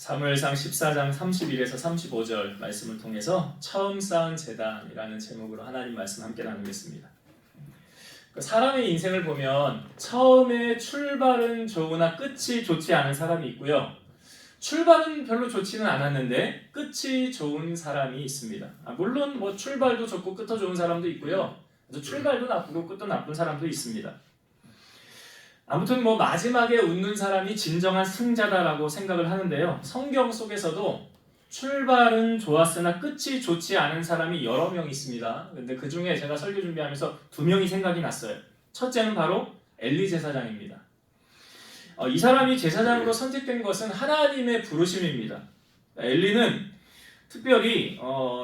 사무엘상 14장 31에서 35절 말씀을 통해서 처음 쌓은 제단이라는 제목으로 하나님 말씀 함께 나누겠습니다. 사람의 인생을 보면 처음에 출발은 좋으나 끝이 좋지 않은 사람이 있고요. 출발은 별로 좋지는 않았는데 끝이 좋은 사람이 있습니다. 물론 뭐 출발도 좋고 끝도 좋은 사람도 있고요. 출발도 나쁘고 끝도 나쁜 사람도 있습니다. 아무튼 뭐 마지막에 웃는 사람이 진정한 승자다라고 생각을 하는데요. 성경 속에서도 출발은 좋았으나 끝이 좋지 않은 사람이 여러 명 있습니다. 근데 그 중에 제가 설교 준비하면서 2명이 생각이 났어요. 첫째는 바로 엘리 제사장입니다. 이 사람이 제사장으로 선택된 것은 하나님의 부르심입니다. 엘리는 특별히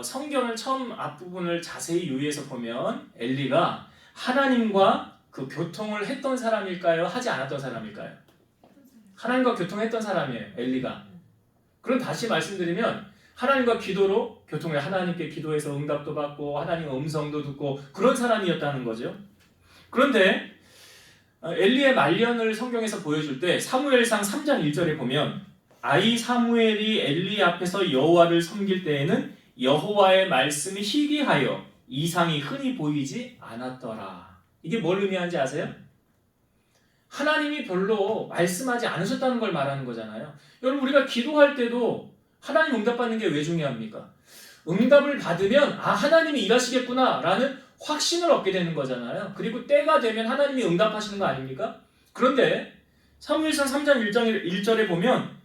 성경을 처음 앞부분을 자세히 유의해서 보면 엘리가 하나님과 그 교통을 했던 사람일까요? 하지 않았던 사람일까요? 하나님과 교통했던 사람이에요. 엘리가. 그럼 다시 말씀드리면 하나님과 기도로 교통을 하나님께 기도해서 응답도 받고 하나님의 음성도 듣고 그런 사람이었다는 거죠. 그런데 엘리의 말년을 성경에서 보여줄 때 사무엘상 3장 1절에 보면 아이 사무엘이 엘리 앞에서 여호와를 섬길 때에는 여호와의 말씀이 희귀하여 이상이 흔히 보이지 않았더라. 이게 뭘 의미하는지 아세요? 하나님이 별로 말씀하지 않으셨다는 걸 말하는 거잖아요. 여러분 우리가 기도할 때도 하나님 응답받는 게 왜 중요합니까? 응답을 받으면 하나님이 일하시겠구나 라는 확신을 얻게 되는 거잖아요. 그리고 때가 되면 하나님이 응답하시는 거 아닙니까? 그런데 사무엘상 3장 1절에 보면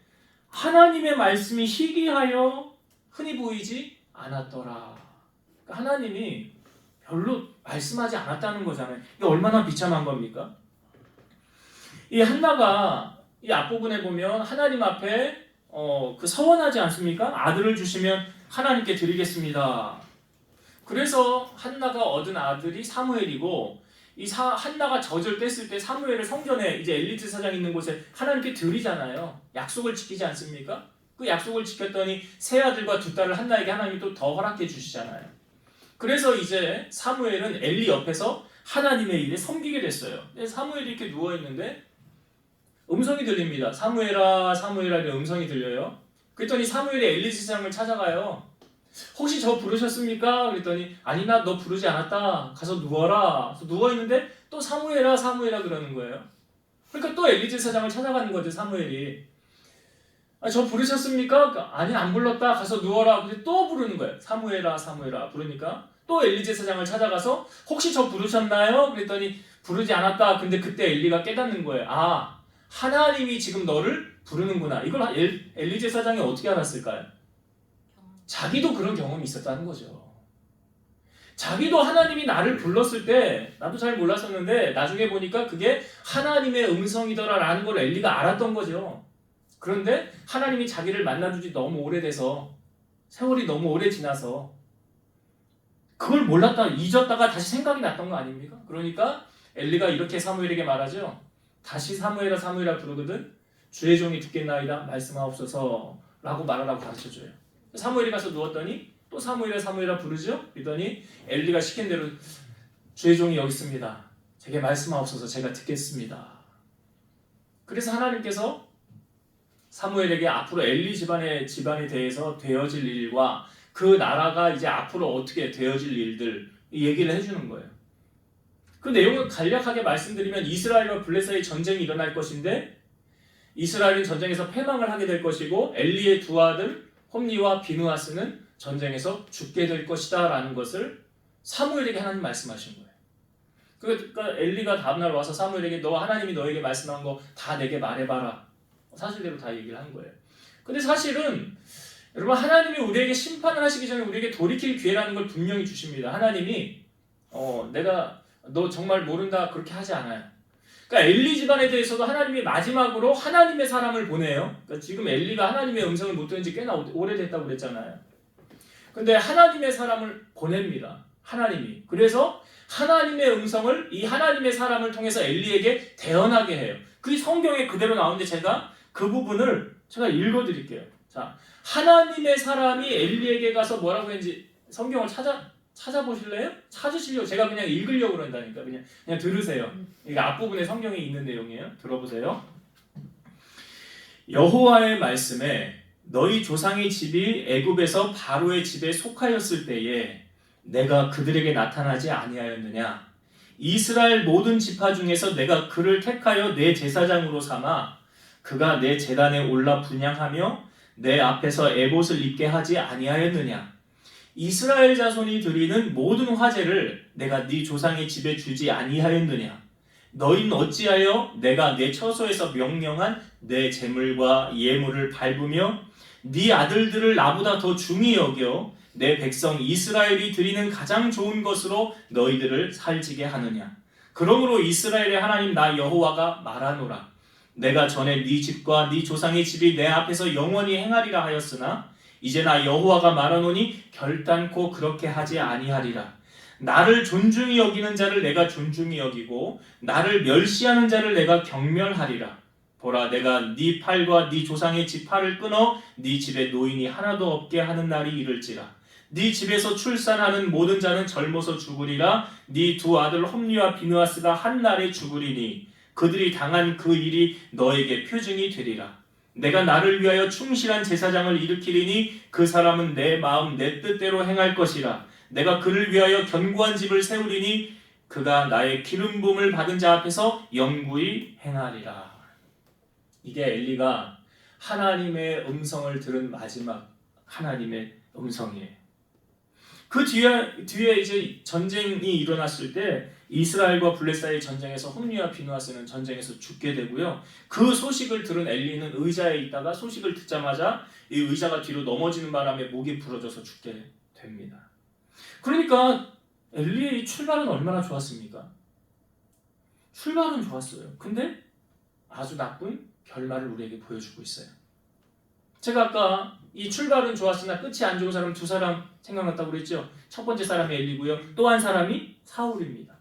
하나님의 말씀이 희귀하여 흔히 보이지 않았더라. 그러니까 하나님이 별로 말씀하지 않았다는 거잖아요. 이게 얼마나 비참한 겁니까? 이 한나가 이 앞부분에 보면 하나님 앞에 그 서원하지 않습니까? 아들을 주시면 하나님께 드리겠습니다. 그래서 한나가 얻은 아들이 사무엘이고 한나가 젖을 뗐을 때 사무엘을 성전에 이제 엘리 제사장 있는 곳에 하나님께 드리잖아요. 약속을 지키지 않습니까? 그 약속을 지켰더니 세 아들과 두 딸을 한나에게 하나님이 또 더 허락해 주시잖아요. 그래서 이제 사무엘은 엘리 옆에서 하나님의 일에 섬기게 됐어요. 사무엘이 이렇게 누워있는데 음성이 들립니다. 사무엘아 사무엘아 이런 음성이 들려요. 그랬더니 사무엘이 엘리 제사장을 찾아가요. 혹시 저 부르셨습니까? 그랬더니 아니 나 너 부르지 않았다. 가서 누워라. 그래서 누워있는데 또 사무엘아 사무엘아 그러는 거예요. 그러니까 또 엘리 제사장을 찾아가는 거죠. 사무엘이. 저 부르셨습니까? 아니 안 불렀다. 가서 누워라. 근데 또 부르는 거예요. 사무엘아 사무엘아 부르니까 또 엘리 제사장을 찾아가서 혹시 저 부르셨나요? 그랬더니 부르지 않았다. 근데 그때 엘리가 깨닫는 거예요. 하나님이 지금 너를 부르는구나. 이걸 엘리 제사장이 어떻게 알았을까요? 자기도 그런 경험이 있었다는 거죠. 자기도 하나님이 나를 불렀을 때 나도 잘 몰랐었는데 나중에 보니까 그게 하나님의 음성이더라라는 걸 엘리가 알았던 거죠. 그런데 하나님이 자기를 만나주지 너무 오래돼서 세월이 너무 오래 지나서 그걸 몰랐다 잊었다가 다시 생각이 났던 거 아닙니까? 그러니까 엘리가 이렇게 사무엘에게 말하죠. 다시 사무엘아 사무엘아 부르거든 주의 종이 듣겠나이다 말씀하옵소서 라고 말하라고 가르쳐줘요. 사무엘이 가서 누웠더니 또 사무엘아 사무엘아 부르죠. 그랬더니 엘리가 시킨 대로 주의 종이 여기 있습니다. 제게 말씀하옵소서 제가 듣겠습니다. 그래서 하나님께서 사무엘에게 앞으로 엘리 집안에 대해서 되어질 일과 그 나라가 이제 앞으로 어떻게 되어질 일들 얘기를 해주는 거예요. 그 내용을 간략하게 말씀드리면 이스라엘과 블레셋의 전쟁이 일어날 것인데 이스라엘은 전쟁에서 패망을 하게 될 것이고 엘리의 두 아들 홈니와 비느하스는 전쟁에서 죽게 될 것이다 라는 것을 사무엘에게 하나님 말씀하신 거예요. 그러니까 엘리가 다음날 와서 사무엘에게 너 하나님이 너에게 말씀한 거 다 내게 말해봐라. 사실대로 다 얘기를 한 거예요. 근데 사실은 여러분 하나님이 우리에게 심판을 하시기 전에 우리에게 돌이킬 기회라는 걸 분명히 주십니다. 하나님이 내가 너 정말 모른다 그렇게 하지 않아요. 그러니까 엘리 집안에 대해서도 하나님이 마지막으로 하나님의 사람을 보내요. 그러니까 지금 엘리가 하나님의 음성을 못 들은 지 꽤나 오래됐다고 그랬잖아요. 근데 하나님의 사람을 보냅니다. 하나님이. 그래서 하나님의 음성을 이 하나님의 사람을 통해서 엘리에게 대언하게 해요. 그게 성경에 그대로 나오는데 제가 그 부분을 제가 읽어드릴게요. 자, 하나님의 사람이 엘리에게 가서 뭐라고 했는지 성경을 찾아보실래요? 찾으시려고 제가 그냥 읽으려고 그런다니까 그냥 들으세요. 이게 앞부분에 성경에 있는 내용이에요. 들어보세요. 여호와의 말씀에 너희 조상의 집이 애굽에서 바로의 집에 속하였을 때에 내가 그들에게 나타나지 아니하였느냐? 이스라엘 모든 지파 중에서 내가 그를 택하여 내 제사장으로 삼아 그가 내 제단에 올라 분향하며 내 앞에서 에봇을 입게 하지 아니하였느냐? 이스라엘 자손이 드리는 모든 화제를 내가 네 조상의 집에 주지 아니하였느냐? 너희는 어찌하여 내가 내 처소에서 명령한 내 제물과 예물을 밟으며 네 아들들을 나보다 더 중히 여겨 내 백성 이스라엘이 드리는 가장 좋은 것으로 너희들을 살지게 하느냐? 그러므로 이스라엘의 하나님 나 여호와가 말하노라. 내가 전에 네 집과 네 조상의 집이 내 앞에서 영원히 행하리라 하였으나 이제 나 여호와가 말하노니 결단코 그렇게 하지 아니하리라. 나를 존중히 여기는 자를 내가 존중히 여기고 나를 멸시하는 자를 내가 경멸하리라. 보라, 내가 네 팔과 네 조상의 집 팔을 끊어 네 집에 노인이 하나도 없게 하는 날이 이를지라. 네 집에서 출산하는 모든 자는 젊어서 죽으리라. 네 두 아들 홈리와 비느하스가 한 날에 죽으리니 그들이 당한 그 일이 너에게 표징이 되리라. 내가 나를 위하여 충실한 제사장을 일으키리니 그 사람은 내 마음 내 뜻대로 행할 것이라. 내가 그를 위하여 견고한 집을 세우리니 그가 나의 기름 부음을 받은 자 앞에서 영구히 행하리라. 이게 엘리가 하나님의 음성을 들은 마지막 하나님의 음성이에요. 그 뒤에 이제 전쟁이 일어났을 때 이스라엘과 블레 사이의 전쟁에서 홈리와 비느하스는 전쟁에서 죽게 되고요. 그 소식을 들은 엘리는 의자에 있다가 소식을 듣자마자 이 의자가 뒤로 넘어지는 바람에 목이 부러져서 죽게 됩니다. 그러니까 엘리의 출발은 얼마나 좋았습니까? 출발은 좋았어요. 근데 아주 나쁜 결말을 우리에게 보여주고 있어요. 제가 아까 이 출발은 좋았으나 끝이 안 좋은 사람 두 사람 생각났다고 그랬죠. 첫 번째 사람이 엘리고요. 또 한 사람이 사울입니다.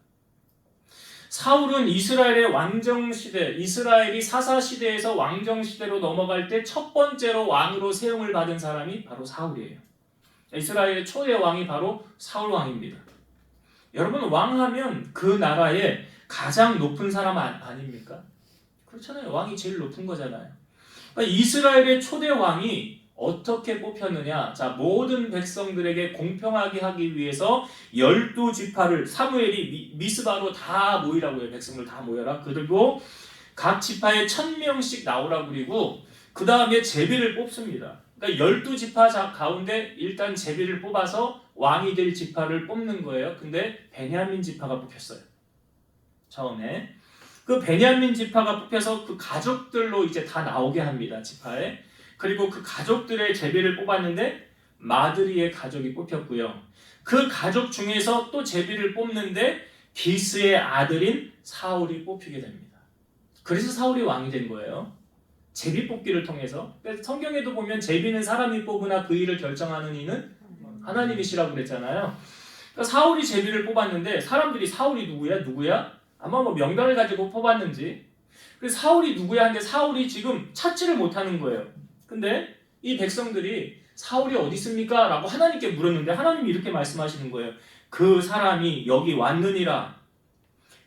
사울은 이스라엘의 왕정시대, 이스라엘이 사사시대에서 왕정시대로 넘어갈 때 첫 번째로 왕으로 세움을 받은 사람이 바로 사울이에요. 이스라엘의 초대 왕이 바로 사울 왕입니다. 여러분, 왕하면 그 나라의 가장 높은 사람 아닙니까? 그렇잖아요. 왕이 제일 높은 거잖아요. 그러니까 이스라엘의 초대 왕이 어떻게 뽑혔느냐? 자, 모든 백성들에게 공평하게 하기 위해서 12지파를 사무엘이 미스바로 다 모이라고 해요. 백성들 다 모여라. 그리고 각 지파에 1000명씩 나오라고 그리고 그 다음에 제비를 뽑습니다. 그러니까 12지파 가운데 일단 제비를 뽑아서 왕이 될 지파를 뽑는 거예요. 근데 베냐민 지파가 뽑혔어요. 처음에. 그 베냐민 지파가 뽑혀서 그 가족들로 이제 다 나오게 합니다. 지파에. 그리고 그 가족들의 제비를 뽑았는데 마드리의 가족이 뽑혔고요. 그 가족 중에서 또 제비를 뽑는데 기스의 아들인 사울이 뽑히게 됩니다. 그래서 사울이 왕이 된 거예요. 제비 뽑기를 통해서. 성경에도 보면 제비는 사람이 뽑으나 그 일을 결정하는 이는 하나님이시라고 그랬잖아요. 그러니까 사울이 제비를 뽑았는데 사람들이 사울이 누구야? 아마 뭐 명단을 가지고 뽑았는지. 그래서 사울이 누구야 하는데 사울이 지금 찾지를 못하는 거예요. 근데 이 백성들이 사울이 어디 있습니까? 라고 하나님께 물었는데 하나님이 이렇게 말씀하시는 거예요. 그 사람이 여기 왔느니라.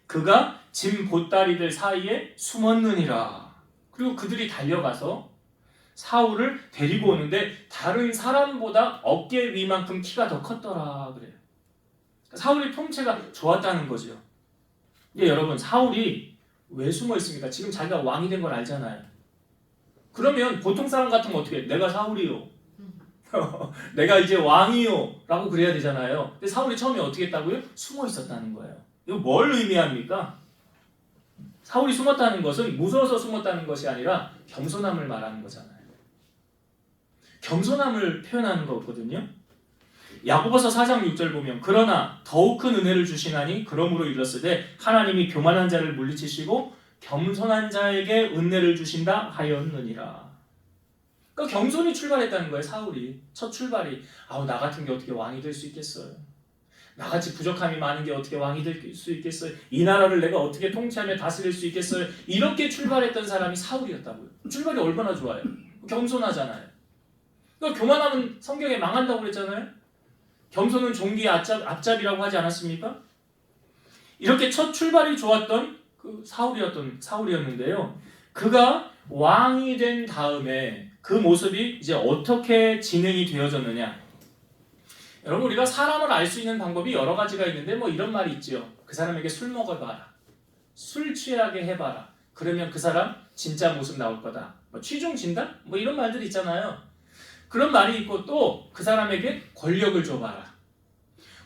그가 짐 보따리들 사이에 숨었느니라. 그리고 그들이 달려가서 사울을 데리고 오는데 다른 사람보다 어깨 위만큼 키가 더 컸더라 그래요. 사울의 통치가 좋았다는 거죠. 근데 여러분, 사울이 왜 숨어 있습니까? 지금 자기가 왕이 된 걸 알잖아요. 그러면 보통 사람 같으면 어떻게 해? 내가 사울이요. 내가 이제 왕이요. 라고 그래야 되잖아요. 근데 사울이 처음에 어떻게 했다고요? 숨어 있었다는 거예요. 이거 뭘 의미합니까? 사울이 숨었다는 것은 무서워서 숨었다는 것이 아니라 겸손함을 말하는 거잖아요. 겸손함을 표현하는 거거든요. 야고보서 4장 6절 보면 그러나 더욱 큰 은혜를 주시나니 그러므로 이르렀으되 하나님이 교만한 자를 물리치시고 겸손한 자에게 은혜를 주신다 하였느니라. 그러니까 겸손히 출발했다는 거예요. 사울이 첫 출발이 나 같은 게 어떻게 왕이 될 수 있겠어요? 나같이 부족함이 많은 게 어떻게 왕이 될 수 있겠어요? 이 나라를 내가 어떻게 통치하며 다스릴 수 있겠어요? 이렇게 출발했던 사람이 사울이었다고요. 출발이 얼마나 좋아요? 겸손하잖아요. 그러니까 교만하면 성경에 망한다고 그랬잖아요. 겸손은 종기의 앞잡이라고 하지 않았습니까? 이렇게 첫 출발이 좋았던 그 사울이었는데요. 그가 왕이 된 다음에 그 모습이 이제 어떻게 진행이 되어졌느냐. 여러분, 우리가 사람을 알 수 있는 방법이 여러 가지가 있는데 뭐 이런 말이 있죠. 그 사람에게 술 먹어봐라. 술 취하게 해봐라. 그러면 그 사람 진짜 모습 나올 거다. 뭐 취중 진단? 뭐 이런 말들이 있잖아요. 그런 말이 있고 또 그 사람에게 권력을 줘봐라.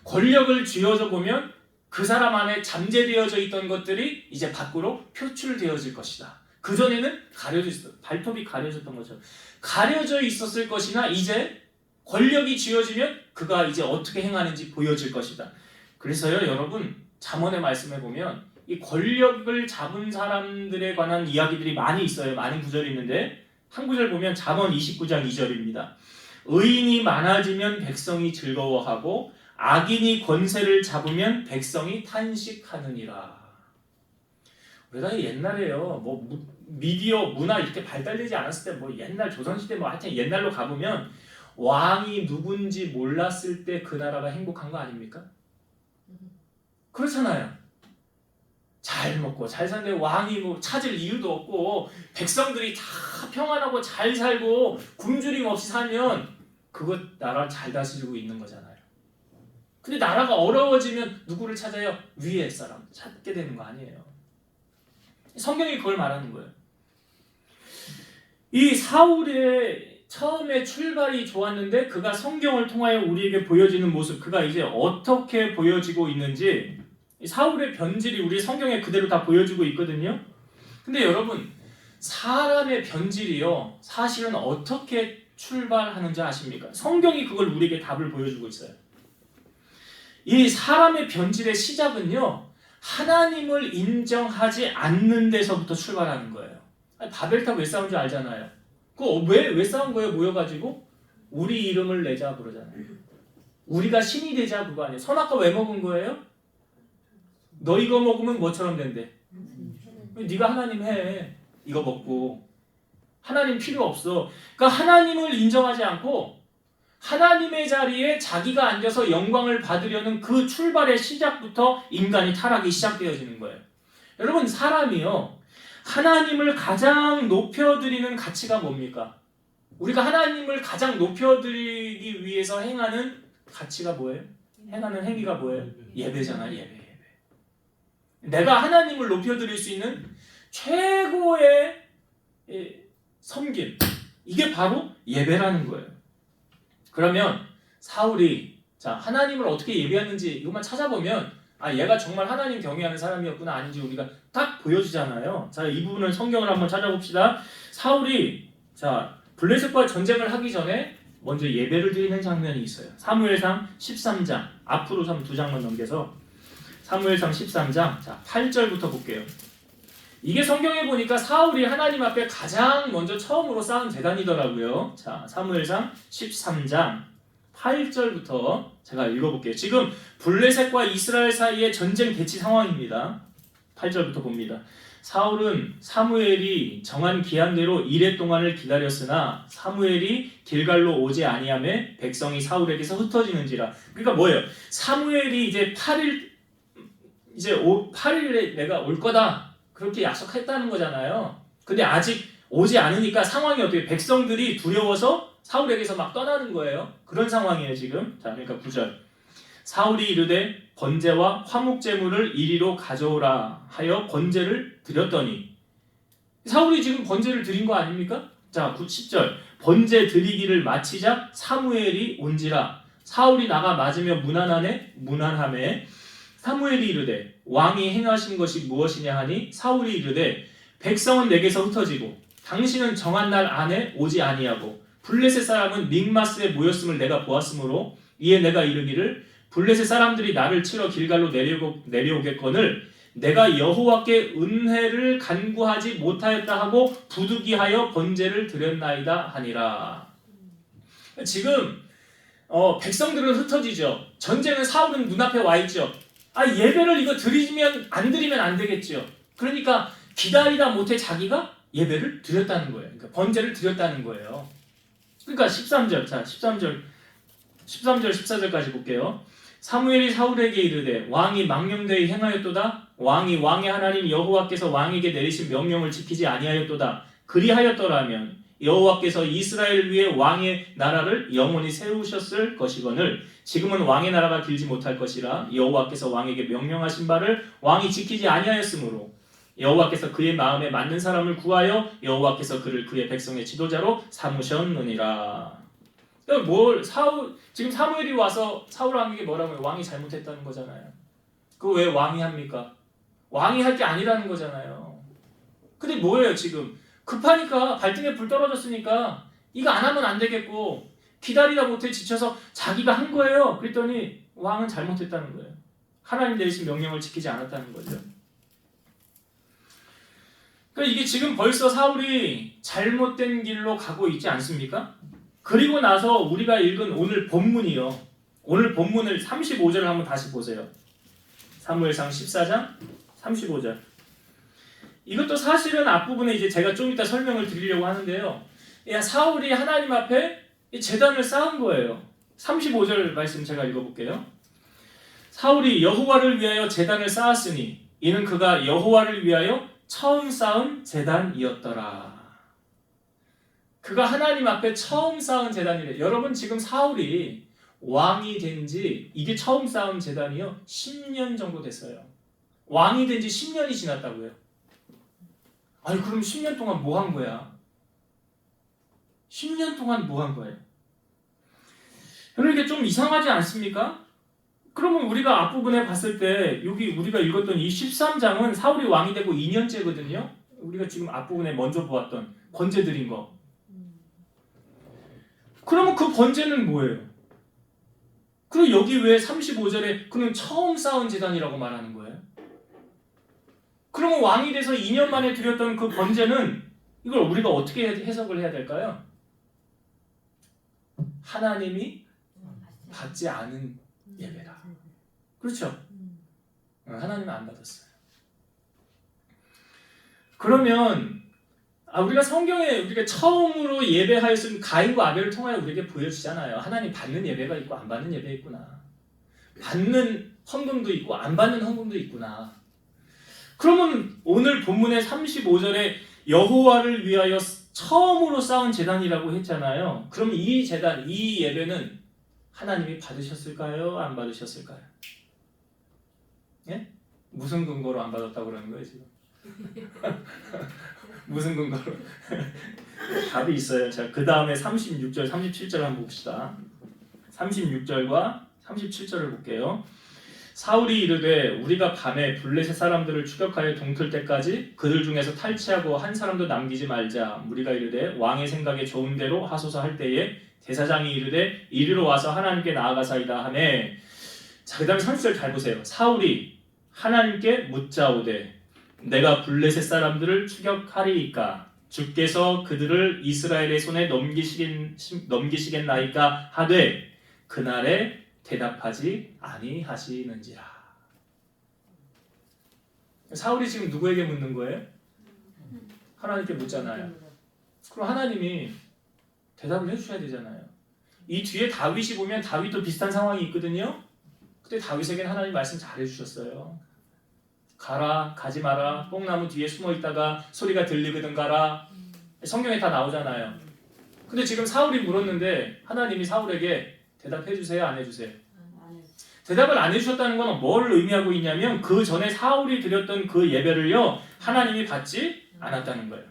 권력을 쥐어줘 보면 그 사람 안에 잠재되어져 있던 것들이 이제 밖으로 표출되어질 것이다. 그전에는 가려져 있었던, 발톱이 가려졌던 것처럼 가려져 있었을 것이나 이제 권력이 쥐어지면 그가 이제 어떻게 행하는지 보여질 것이다. 그래서요, 여러분, 잠언의 말씀에 보면 이 권력을 잡은 사람들에 관한 이야기들이 많이 있어요. 많은 구절이 있는데 한 구절 보면 잠언 29장 2절입니다. 의인이 많아지면 백성이 즐거워하고 악인이 권세를 잡으면 백성이 탄식하느니라. 우리가 옛날에요, 뭐 미디어 문화 이렇게 발달되지 않았을 때, 뭐 옛날 조선시대 뭐 하여튼 옛날로 가보면 왕이 누군지 몰랐을 때 그 나라가 행복한 거 아닙니까? 그렇잖아요. 잘 먹고 잘 사는데 왕이 뭐 찾을 이유도 없고 백성들이 다 평안하고 잘 살고 굶주림 없이 살면 그것 나라 잘 다스리고 있는 거잖아요. 근데 나라가 어려워지면 누구를 찾아요? 위에 사람 찾게 되는 거 아니에요. 성경이 그걸 말하는 거예요. 이 사울의 처음에 출발이 좋았는데 그가 성경을 통하여 우리에게 보여지는 모습, 그가 이제 어떻게 보여지고 있는지 사울의 변질이 우리 성경에 그대로 다 보여주고 있거든요. 근데 여러분, 사람의 변질이요, 사실은 어떻게 출발하는지 아십니까? 성경이 그걸 우리에게 답을 보여주고 있어요. 이 사람의 변질의 시작은요, 하나님을 인정하지 않는 데서부터 출발하는 거예요. 바벨탑 왜 싸운 줄 알잖아요. 그거 왜 싸운 거예요? 모여가지고 우리 이름을 내자 그러잖아요. 우리가 신이 되자 그거 아니에요. 선악과 왜 먹은 거예요? 너 이거 먹으면 뭐처럼 된대? 네가 하나님 해. 이거 먹고. 하나님 필요 없어. 그러니까 하나님을 인정하지 않고 하나님의 자리에 자기가 앉아서 영광을 받으려는 그 출발의 시작부터 인간이 타락이 시작되어지는 거예요. 여러분, 사람이요, 하나님을 가장 높여드리는 가치가 뭡니까? 우리가 하나님을 가장 높여드리기 위해서 행하는 가치가 뭐예요? 행하는 행위가 뭐예요? 예배잖아, 예배. 내가 하나님을 높여드릴 수 있는 최고의 섬김, 이게 바로 예배라는 거예요. 그러면 사울이 자 하나님을 어떻게 예배하는지 이것만 찾아보면 아 얘가 정말 하나님 경외하는 사람이었구나 아닌지 우리가 딱 보여주잖아요. 자, 이 부분은 성경을 한번 찾아봅시다. 사울이 자 블레셋과 전쟁을 하기 전에 먼저 예배를 드리는 장면이 있어요. 사무엘상 13장 앞으로 2장만 넘겨서 사무엘상 13장 자 8절부터 볼게요. 이게 성경에 보니까 사울이 하나님 앞에 가장 먼저 처음으로 쌓은 제단이더라고요. 자, 사무엘상 13장 8절부터 제가 읽어볼게요. 지금 블레셋과 이스라엘 사이의 전쟁 대치 상황입니다. 8절부터 봅니다. 사울은 사무엘이 정한 기한대로 이레 동안을 기다렸으나 사무엘이 길갈로 오지 아니하매 백성이 사울에게서 흩어지는지라. 그러니까 뭐예요? 사무엘이 이제 8일에 내가 올 거다. 그렇게 약속했다는 거잖아요. 근데 아직 오지 않으니까 상황이 어떻게 백성들이 두려워서 사울에게서 막 떠나는 거예요. 그런 상황이에요 지금. 자, 그러니까 9절 사울이 이르되 번제와 화목제물을 이리로 가져오라 하여 번제를 드렸더니 사울이 지금 번제를 드린 거 아닙니까? 자, 10절 번제 드리기를 마치자 사무엘이 온지라 사울이 나가 맞으며 문안하매 사무엘이 이르되 왕이 행하신 것이 무엇이냐 하니 사울이 이르되 백성은 내게서 흩어지고 당신은 정한 날 안에 오지 아니하고 블레셋 사람은 믹마스에 모였음을 내가 보았으므로 이에 내가 이르기를 블레셋 사람들이 나를 치러 길갈로 내려오겠거늘 내가 여호와께 은혜를 간구하지 못하였다 하고 부득이하여 번제를 드렸나이다 하니라. 지금 백성들은 흩어지죠. 전쟁은 사울은 눈앞에 와 있죠. 예배를 이거 드리면 안 되겠죠. 그러니까 기다리다 못해 자기가 예배를 드렸다는 거예요. 그러니까 번제를 드렸다는 거예요. 그러니까 13절, 자 13절 14절까지 볼게요. 사무엘이 사울에게 이르되 왕이 망령되이 행하였도다. 왕이 왕의 하나님 여호와께서 왕에게 내리신 명령을 지키지 아니하였도다. 그리하였더라면 여호와께서 이스라엘을 위해 왕의 나라를 영원히 세우셨을 것이거늘 지금은 왕의 나라가 길지 못할 것이라 여호와께서 왕에게 명령하신 바를 왕이 지키지 아니하였으므로 여호와께서 그의 마음에 맞는 사람을 구하여 여호와께서 그를 그의 백성의 지도자로 삼으셨느니라. 지금 사무엘이 와서 사울 왕에게 뭐라고 해요? 왕이 잘못했다는 거잖아요. 그거 왜 왕이 합니까? 왕이 할 게 아니라는 거잖아요. 근데 뭐예요 지금? 급하니까 발등에 불 떨어졌으니까 이거 안 하면 안 되겠고 기다리다 못해 지쳐서 자기가 한 거예요. 그랬더니 왕은 잘못했다는 거예요. 하나님 내리신 명령을 지키지 않았다는 거죠. 그러니까 이게 지금 벌써 사울이 잘못된 길로 가고 있지 않습니까? 그리고 나서 우리가 읽은 오늘 본문이요. 오늘 본문을 35절을 한번 다시 보세요. 사무엘상 14장 35절. 이것도 사실은 앞부분에 이제 제가 좀 이따 설명을 드리려고 하는데요. 사울이 하나님 앞에 제단을 쌓은 거예요. 35절 말씀 제가 읽어볼게요. 사울이 여호와를 위하여 제단을 쌓았으니 이는 그가 여호와를 위하여 처음 쌓은 제단이었더라. 그가 하나님 앞에 처음 쌓은 제단이래. 여러분 지금 사울이 왕이 된 지 이게 처음 쌓은 제단이요 10년 정도 됐어요. 왕이 된 지 10년이 지났다고요. 아니 그럼 10년 동안 뭐 한 거야? 10년 동안 뭐 한 거예요? 여러분 이게 좀 이상하지 않습니까? 그러면 우리가 앞부분에 봤을 때 여기 우리가 읽었던 이 13장은 사울이 왕이 되고 2년째거든요. 우리가 지금 앞부분에 먼저 보았던 번제 드린 거. 그러면 그 번제는 뭐예요? 그리고 여기 왜 35절에 그는 처음 쌓은 제단이라고 말하는 거예요? 그러면 왕이 돼서 2년 만에 드렸던 그 번제는 이걸 우리가 어떻게 해석을 해야 될까요? 하나님이 받지 않은 예배다. 그렇죠? 하나님은 안 받았어요. 그러면 우리가 성경에 우리가 처음으로 예배하였은 가인과 아벨을 통하여 우리에게 보여주잖아요. 하나님 받는 예배가 있고 안 받는 예배 있구나. 받는 헌금도 있고 안 받는 헌금도 있구나. 그러면 오늘 본문의 35절에 여호와를 위하여 처음으로 쌓은 제단이라고 했잖아요. 그럼 이 제단, 이 예배는 하나님이 받으셨을까요? 안 받으셨을까요? 예? 무슨 근거로 안 받았다고 그러는 거예요 지금? 무슨 근거로? 답이 있어요. 자, 그 다음에 36절, 37절 한번 봅시다. 36절과 37절을 볼게요. 사울이 이르되 우리가 밤에 블레셋 사람들을 추격하여 동틀 때까지 그들 중에서 탈취하고 한 사람도 남기지 말자. 우리가 이르되 왕의 생각에 좋은 대로 하소서 할 때에 대사장이 이르되 이리로 와서 하나님께 나아가사이다 하매. 자, 그 다음에 30절 잘 보세요. 사울이 하나님께 묻자오되 내가 블레셋 사람들을 추격하리이까 주께서 그들을 이스라엘의 손에 넘기시겠나이까 하되 그날에 대답하지 아니하시는지라. 사울이 지금 누구에게 묻는 거예요? 하나님께 묻잖아요. 그럼 하나님이 대답을 해주셔야 되잖아요. 이 뒤에 다윗이 보면 다윗도 비슷한 상황이 있거든요. 그때 다윗에게는 하나님 말씀 잘 해주셨어요. 가라, 가지 마라, 뽕나무 뒤에 숨어 있다가 소리가 들리거든 가라. 성경에 다 나오잖아요. 근데 지금 사울이 물었는데 하나님이 사울에게 대답해 주세요, 안 해주세요? 대답을 안 해주셨다는 건 뭘 의미하고 있냐면 그 전에 사울이 드렸던 그 예배를요 하나님이 받지 않았다는 거예요.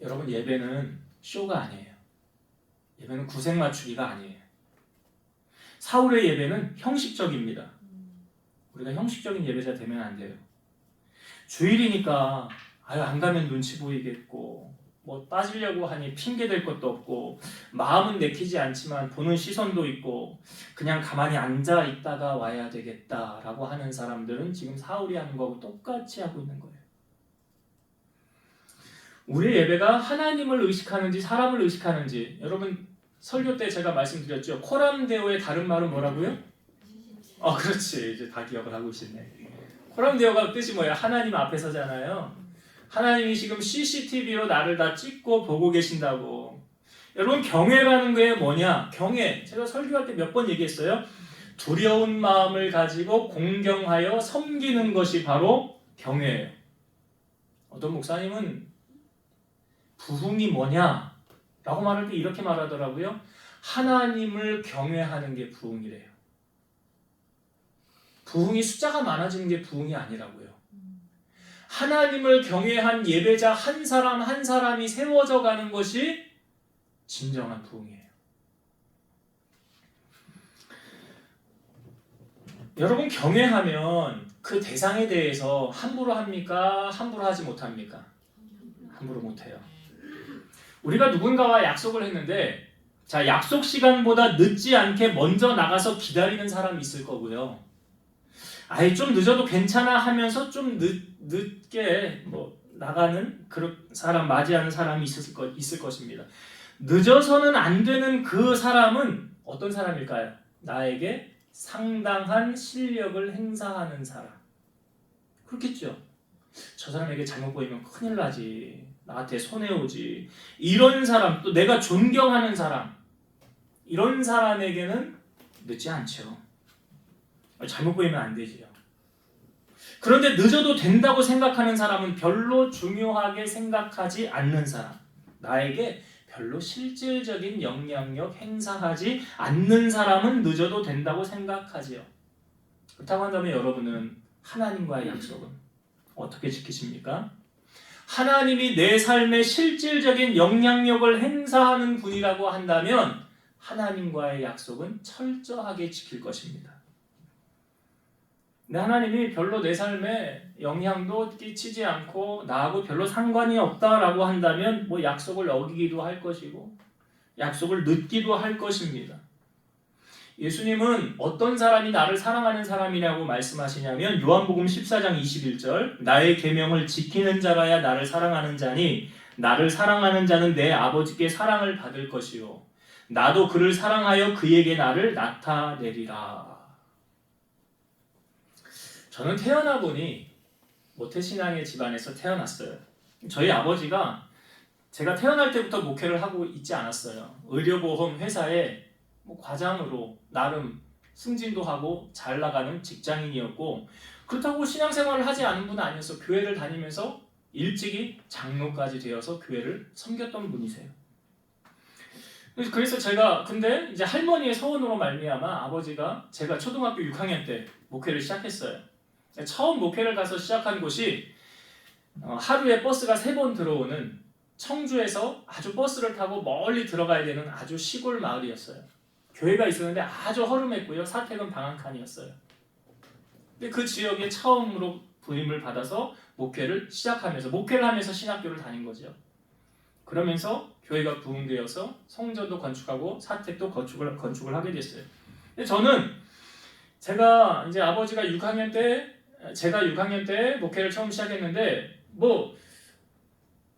여러분 예배는 쇼가 아니에요. 예배는 구색 맞추기가 아니에요. 사울의 예배는 형식적입니다. 우리가 형식적인 예배자 되면 안 돼요. 주일이니까 안 가면 눈치 보이겠고 뭐 빠지려고 하니 핑계 댈 것도 없고 마음은 내키지 않지만 보는 시선도 있고 그냥 가만히 앉아 있다가 와야 되겠다라고 하는 사람들은 지금 사울이 하는 거하고 똑같이 하고 있는 거예요. 우리의 예배가 하나님을 의식하는지 사람을 의식하는지. 여러분 설교 때 제가 말씀드렸죠. 코람데오의 다른 말은 뭐라고요? 그렇지. 이제 다 기억을 하고 계시네. 코람데오가 뜻이 뭐예요? 하나님 앞에 서잖아요. 하나님이 지금 CCTV로 나를 다 찍고 보고 계신다고. 여러분 경외라는 게 뭐냐? 경외. 제가 설교할 때 몇 번 얘기했어요. 두려운 마음을 가지고 공경하여 섬기는 것이 바로 경외예요. 어떤 목사님은 부흥이 뭐냐? 라고 말할 때 이렇게 말하더라고요. 하나님을 경외하는 게 부흥이래요. 부흥이 숫자가 많아지는 게 부흥이 아니라고요. 하나님을 경외한 예배자 한 사람 한 사람이 세워져 가는 것이 진정한 부흥이에요. 여러분, 경외하면 그 대상에 대해서 함부로 합니까? 함부로 하지 못합니까? 함부로 못해요. 우리가 누군가와 약속을 했는데, 자, 약속 시간보다 늦지 않게 먼저 나가서 기다리는 사람이 있을 거고요. 아예 좀 늦어도 괜찮아 하면서 좀 늦게 나가는 그런 사람, 맞이하는 사람이 있을 것입니다. 늦어서는 안 되는 그 사람은 어떤 사람일까요? 나에게 상당한 실력을 행사하는 사람. 그렇겠죠. 저 사람에게 잘못 보이면 큰일 나지. 나한테 손해오지. 이런 사람, 또 내가 존경하는 사람, 이런 사람에게는 늦지 않죠. 잘못 보이면 안 되지요. 그런데 늦어도 된다고 생각하는 사람은 별로 중요하게 생각하지 않는 사람, 나에게 별로 실질적인 영향력 행사하지 않는 사람은 늦어도 된다고 생각하지요. 그렇다고 한다면 여러분은 하나님과의 약속은 어떻게 지키십니까? 하나님이 내 삶에 실질적인 영향력을 행사하는 분이라고 한다면 하나님과의 약속은 철저하게 지킬 것입니다. 근데 하나님이 별로 내 삶에 영향도 끼치지 않고 나하고 별로 상관이 없다라고 한다면 약속을 어기기도 할 것이고 약속을 늦기도 할 것입니다. 예수님은 어떤 사람이 나를 사랑하는 사람이라고 말씀하시냐면 요한복음 14장 21절, 나의 계명을 지키는 자라야 나를 사랑하는 자니 나를 사랑하는 자는 내 아버지께 사랑을 받을 것이요 나도 그를 사랑하여 그에게 나를 나타내리라. 저는 태어나 보니 모태신앙의 집안에서 태어났어요. 저희 아버지가 제가 태어날 때부터 목회를 하고 있지 않았어요. 의료보험 회사에 과장으로 나름 승진도 하고 잘 나가는 직장인이었고, 그렇다고 신앙생활을 하지 않은 분은 아니어서 교회를 다니면서 일찍이 장로까지 되어서 교회를 섬겼던 분이세요. 그래서 제가 근데 이제 할머니의 소원으로 말미암아 아버지가 제가 초등학교 6학년 때 목회를 시작했어요. 처음 목회를 가서 시작한 곳이 하루에 버스가 3번 들어오는 청주에서 아주 버스를 타고 멀리 들어가야 되는 아주 시골 마을이었어요. 교회가 있었는데 아주 허름했고요. 사택은 방 한 칸이었어요. 근데 그 지역에 처음으로 부임을 받아서 목회를 시작하면서 목회를 하면서 신학교를 다닌 거죠. 그러면서 교회가 부흥되어서 성전도 건축하고 사택도 건축을 하게 됐어요. 근데 저는 제가 이제 아버지가 6학년 때 제가 6학년 때 목회를 처음 시작했는데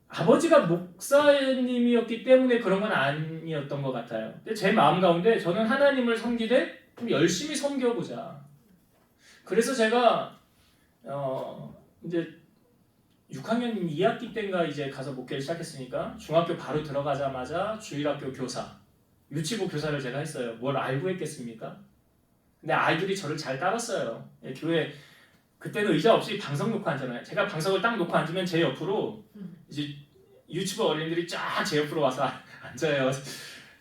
아버지가 목사님이었기 때문에 그런 건 아니었던 것 같아요. 근데 제 마음 가운데 저는 하나님을 섬기되 좀 열심히 섬겨보자. 그래서 제가 이제 6학년 2학기 때인가 이제 가서 목회를 시작했으니까 중학교 바로 들어가자마자 주일학교 교사, 유치부 교사를 제가 했어요. 뭘 알고 했겠습니까? 근데 아이들이 저를 잘 따랐어요. 교회 그때는 의자 없이 방석 놓고 앉잖아요. 제가 방석을 딱 놓고 앉으면 제 옆으로 이제 유치부 어린이들이 쫙 제 옆으로 와서 앉아요.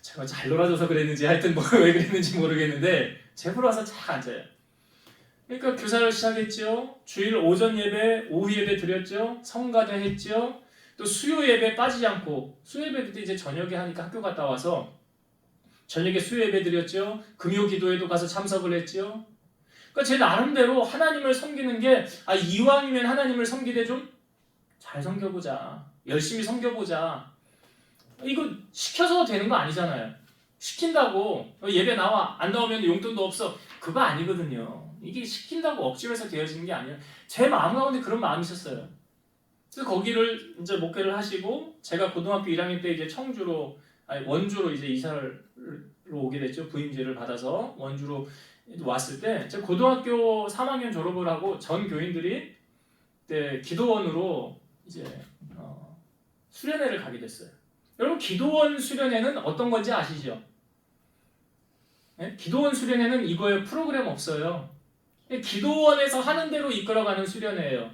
제가 잘 놀아줘서 그랬는지 하여튼 왜 그랬는지 모르겠는데 제 옆으로 와서 쫙 앉아요. 그러니까 교사를 시작했죠. 주일 오전 예배, 오후 예배 드렸죠. 성가대 했죠. 또 수요 예배 빠지지 않고 수요 예배 그때 이제 저녁에 하니까 학교 갔다 와서 저녁에 수요 예배 드렸죠. 금요 기도회도 가서 참석을 했죠. 그러니까 제 나름대로 하나님을 섬기는 게 이왕이면 하나님을 섬기되 좀 잘 섬겨보자. 열심히 섬겨보자. 이거 시켜서 되는 거 아니잖아요. 시킨다고 예배 나와 안 나오면 용돈도 없어. 그거 아니거든요. 이게 시킨다고 억지로 해서 되어지는 게 아니에요. 제 마음 가운데 그런 마음이 있었어요. 그래서 거기를 이제 목회를 하시고 제가 고등학교 1학년 때 이제 원주로 이제 이사를 오게 됐죠. 부임제를 받아서 원주로 왔을 때 제가 고등학교 3학년 졸업을 하고 전 교인들이 그때 기도원으로 이제 수련회를 가게 됐어요. 여러분 기도원 수련회는 어떤 건지 아시죠? 네? 기도원 수련회는 이거예요. 프로그램 없어요. 기도원에서 하는 대로 이끌어가는 수련회예요.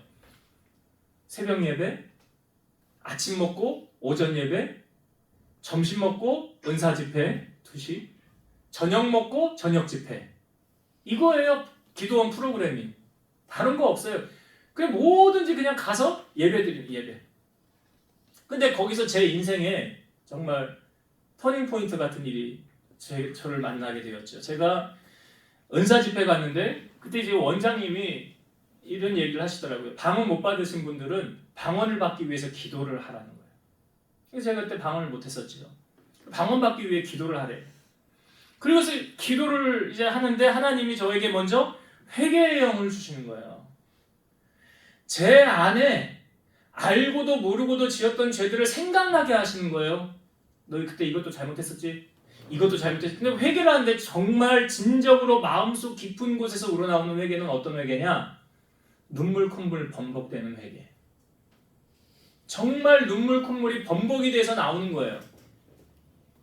새벽 예배, 아침 먹고 오전 예배, 점심 먹고 은사 집회 2시, 저녁 먹고 저녁 집회. 이거예요. 기도원 프로그램이. 다른 거 없어요. 그냥 뭐든지 그냥 가서 예배 드리는 예배. 근데 거기서 제 인생에 정말 터닝 포인트 같은 일이 저를 만나게 되었죠. 제가 은사 집회 갔는데 그때 이제 원장님이 이런 얘기를 하시더라고요. 방언 못 받으신 분들은 방언을 받기 위해서 기도를 하라는 거예요. 그래서 제가 그때 방언을 못 했었죠. 방언 받기 위해 기도를 하래. 그리고서 기도를 이제 하는데 하나님이 저에게 먼저 회개의 영을 주시는 거예요. 제 안에 알고도 모르고도 지었던 죄들을 생각나게 하시는 거예요. 너희 그때 이것도 잘못했었지? 이것도 잘못했지? 근데 회개를 하는데 정말 진정으로 마음속 깊은 곳에서 우러나오는 회개는 어떤 회개냐? 눈물 콧물 범벅되는 회개. 정말 눈물 콧물이 범벅이 돼서 나오는 거예요.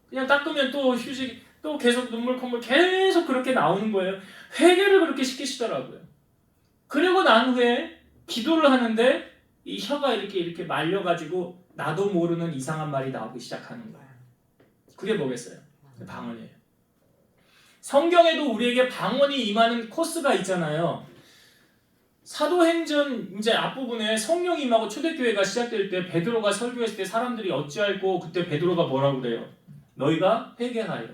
그냥 닦으면 또 휴식, 또 계속 눈물 콧물 계속 그렇게 나오는 거예요. 회개를 그렇게 시키시더라고요. 그리고 난 후에 기도를 하는데 이 혀가 이렇게 말려가지고 나도 모르는 이상한 말이 나오기 시작하는 거예요. 그게 뭐겠어요? 방언이에요. 성경에도 우리에게 방언이 임하는 코스가 있잖아요. 사도행전 이제 앞부분에 성령이 임하고 초대교회가 시작될 때 베드로가 설교했을 때 사람들이 어찌할꼬 그때 베드로가 뭐라고 그래요? 너희가 회개하여.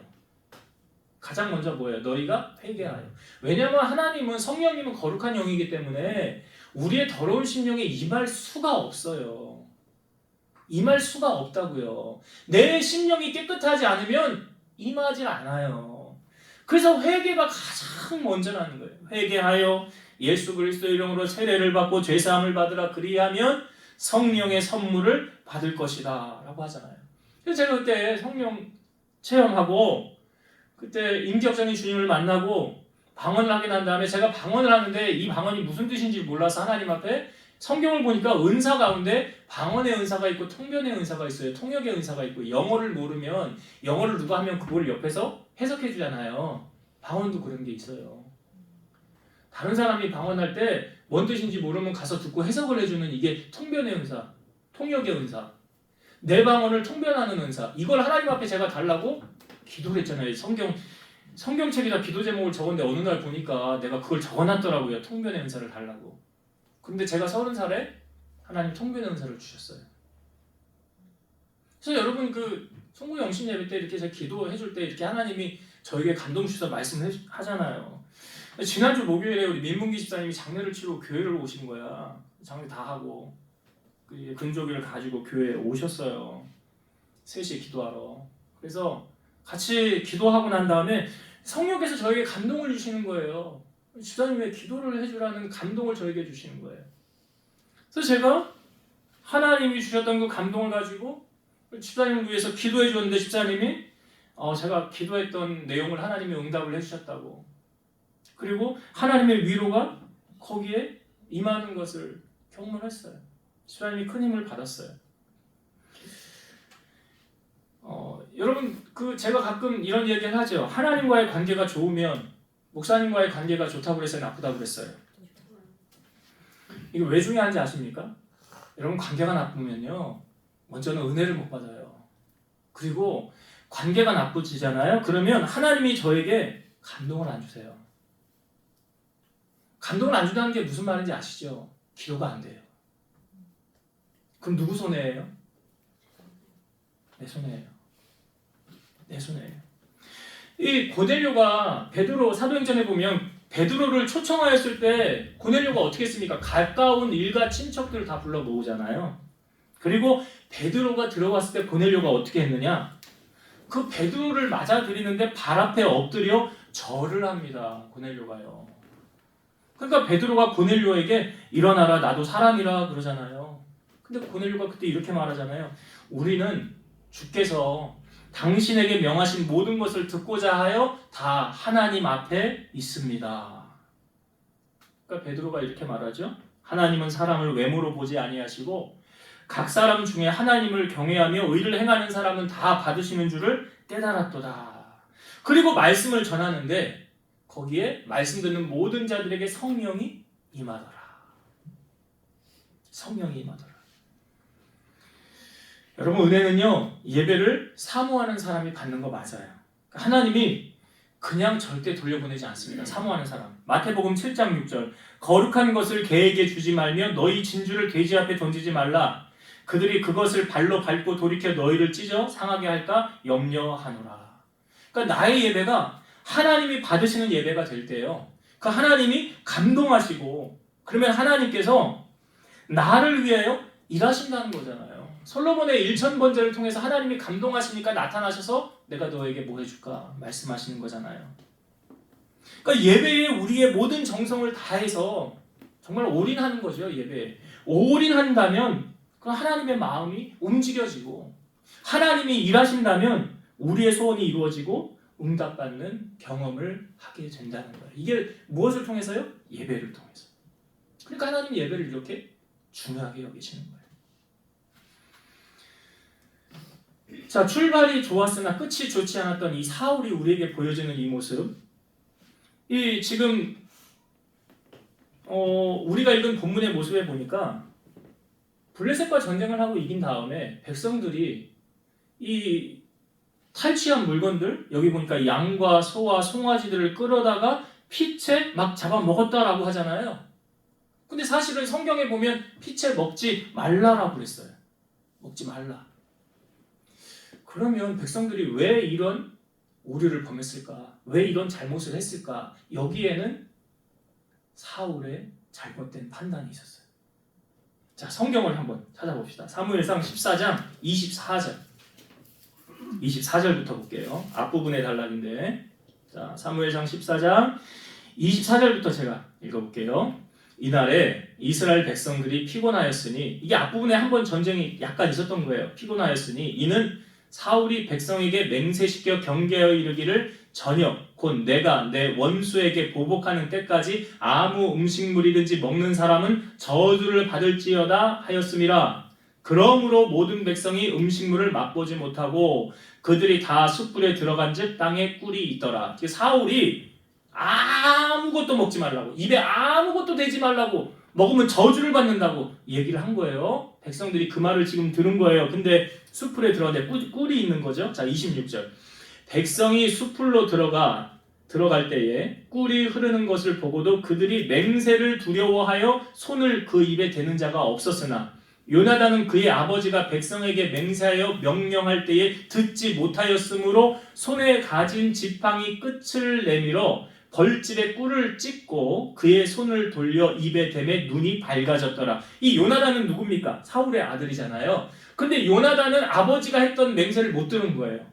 가장 먼저 뭐예요? 너희가 회개하여. 왜냐하면 하나님은 성령님은 거룩한 영이기 때문에 우리의 더러운 심령에 임할 수가 없어요. 임할 수가 없다고요. 내 심령이 깨끗하지 않으면 임하지 않아요. 그래서 회개가 가장 먼저라는 거예요. 회개하여 예수 그리스도 이름으로 세례를 받고 죄사함을 받으라. 그리하면 성령의 선물을 받을 것이다 라고 하잖아요. 그래서 제가 그때 성령 체험하고 그때 임기혁장님 주님을 만나고 방언을 하게 난 다음에 제가 방언을 하는데 이 방언이 무슨 뜻인지 몰라서 하나님 앞에 성경을 보니까 은사 가운데 방언의 은사가 있고 통변의 은사가 있어요. 통역의 은사가 있고 영어를 모르면 영어를 누가 하면 그걸 옆에서 해석해 주잖아요. 방언도 그런 게 있어요. 다른 사람이 방언할 때 뭔 뜻인지 모르면 가서 듣고 해석을 해주는 이게 통변의 은사, 통역의 은사. 내 방언을 통변하는 은사. 이걸 하나님 앞에 제가 달라고 기도를 했잖아요. 성경책에다 기도 제목을 적었는데 어느 날 보니까 내가 그걸 적어놨더라고요. 통변의 은사를 달라고. 근데 제가 30살에 하나님 통변의 은사를 주셨어요. 그래서 여러분 그 송구 영신 예배 때 이렇게 제가 기도해 줄 때 이렇게 하나님이 저에게 감동 주셔서 말씀을 하잖아요. 지난주 목요일에 우리 민문기 집사님이 장례를 치르고 교회를 오신 거야. 장례 다 하고 근조기를 가지고 교회에 오셨어요. 3시에 기도하러. 그래서 같이 기도하고 난 다음에 성령께서 저에게 감동을 주시는 거예요. 집사님 왜 기도를 해주라는 감동을 저에게 주시는 거예요. 그래서 제가 하나님이 주셨던 그 감동을 가지고 집사님을 위해서 기도해 줬는데 집사님이 제가 기도했던 내용을 하나님이 응답을 해주셨다고. 그리고 하나님의 위로가 거기에 임하는 것을 경험했어요. 집사님이 큰 힘을 받았어요. 여러분 제가 가끔 이런 얘기를 하죠. 하나님과의 관계가 좋으면 목사님과의 관계가 좋다고 그랬어요? 나쁘다고 그랬어요? 이게 왜 중요한지 아십니까? 여러분 관계가 나쁘면요. 먼저는 은혜를 못 받아요. 그리고 관계가 나쁘지잖아요. 그러면 하나님이 저에게 감동을 안 주세요. 감동을 안 준다는 게 무슨 말인지 아시죠? 기도가 안 돼요. 그럼 누구 손해예요? 내 손해예요. 내 손해예요. 이 고넬료가 베드로 사도행전에 보면 베드로를 초청하였을 때 고넬료가 어떻게 했습니까? 가까운 일가 친척들을 다 불러 모으잖아요. 그리고 베드로가 들어왔을 때 고넬료가 어떻게 했느냐? 그 베드로를 맞아들이는데 발 앞에 엎드려 절을 합니다. 고넬료가요. 그러니까 베드로가 고넬료에게 일어나라 나도 사람이라 그러잖아요. 근데 고넬료가 그때 이렇게 말하잖아요. 우리는 주께서 당신에게 명하신 모든 것을 듣고자 하여 다 하나님 앞에 있습니다. 그러니까 베드로가 이렇게 말하죠. 하나님은 사람을 외모로 보지 아니하시고 각 사람 중에 하나님을 경외하며 의를 행하는 사람은 다 받으시는 줄을 깨달았도다. 그리고 말씀을 전하는데 거기에 말씀 듣는 모든 자들에게 성령이 임하더라. 성령이 임하더라. 여러분, 은혜는요, 예배를 사모하는 사람이 받는 거 맞아요. 하나님이 그냥 절대 돌려보내지 않습니다. 사모하는 사람. 마태복음 7장 6절. 거룩한 것을 개에게 주지 말며 너희 진주를 돼지 앞에 던지지 말라. 그들이 그것을 발로 밟고 돌이켜 너희를 찢어 상하게 할까 염려하노라. 그러니까 나의 예배가 하나님이 받으시는 예배가 될 때요, 그 하나님이 감동하시고, 그러면 하나님께서 나를 위하여 일하신다는 거잖아요. 솔로몬의 1000번제를 통해서 하나님이 감동하시니까 나타나셔서 내가 너에게 뭐 해줄까 말씀하시는 거잖아요. 그러니까 예배에 우리의 모든 정성을 다해서 정말 올인하는 거죠. 예배에 올인한다면 그 하나님의 마음이 움직여지고, 하나님이 일하신다면 우리의 소원이 이루어지고 응답받는 경험을 하게 된다는 거예요. 이게 무엇을 통해서요? 예배를 통해서. 그러니까 하나님 예배를 이렇게 중요하게 여기시는 거예요. 자, 출발이 좋았으나 끝이 좋지 않았던 이 사울이 우리에게 보여주는 이 모습, 이 지금 우리가 읽은 본문의 모습에 보니까 블레셋과 전쟁을 하고 이긴 다음에 백성들이 이 탈취한 물건들, 여기 보니까 양과 소와 송아지들을 끌어다가 피채 막 잡아먹었다라고 하잖아요. 근데 사실은 성경에 보면 피채 먹지 말라라고 그랬어요. 먹지 말라. 그러면 백성들이 왜 이런 오류를 범했을까? 왜 이런 잘못을 했을까? 여기에는 사울의 잘못된 판단이 있었어요. 자, 성경을 한번 찾아봅시다. 사무엘상 14장 24절. 24절부터 볼게요. 앞부분의 단락인데, 자, 사무엘상 14장 24절부터 제가 읽어볼게요. 이날에 이스라엘 백성들이 피곤하였으니, 이게 앞부분에 한번 전쟁이 약간 있었던 거예요. 피곤하였으니 이는 사울이 백성에게 맹세시켜 경계하여 이르기를 저녁 곧 내가 내 원수에게 보복하는 때까지 아무 음식물이든지 먹는 사람은 저주를 받을지어다 하였음이라. 그러므로 모든 백성이 음식물을 맛보지 못하고 그들이 다 숯불에 들어간즉 땅에 꿀이 있더라. 사울이 아무것도 먹지 말라고, 입에 아무것도 대지 말라고, 먹으면 저주를 받는다고 얘기를 한 거예요. 백성들이 그 말을 지금 들은 거예요. 근데 숯불에 들어가는데 꿀이 있는 거죠. 자, 26절. 백성이 숯불로 들어갈 때에 꿀이 흐르는 것을 보고도 그들이 맹세를 두려워하여 손을 그 입에 대는 자가 없었으나 요나단은 그의 아버지가 백성에게 맹세하여 명령할 때에 듣지 못하였으므로 손에 가진 지팡이 끝을 내밀어 벌집에 꿀을 찍고 그의 손을 돌려 입에 대매 눈이 밝아졌더라. 이 요나단은 누굽니까? 사울의 아들이잖아요. 근데 요나단은 아버지가 했던 맹세를 못 들은 거예요.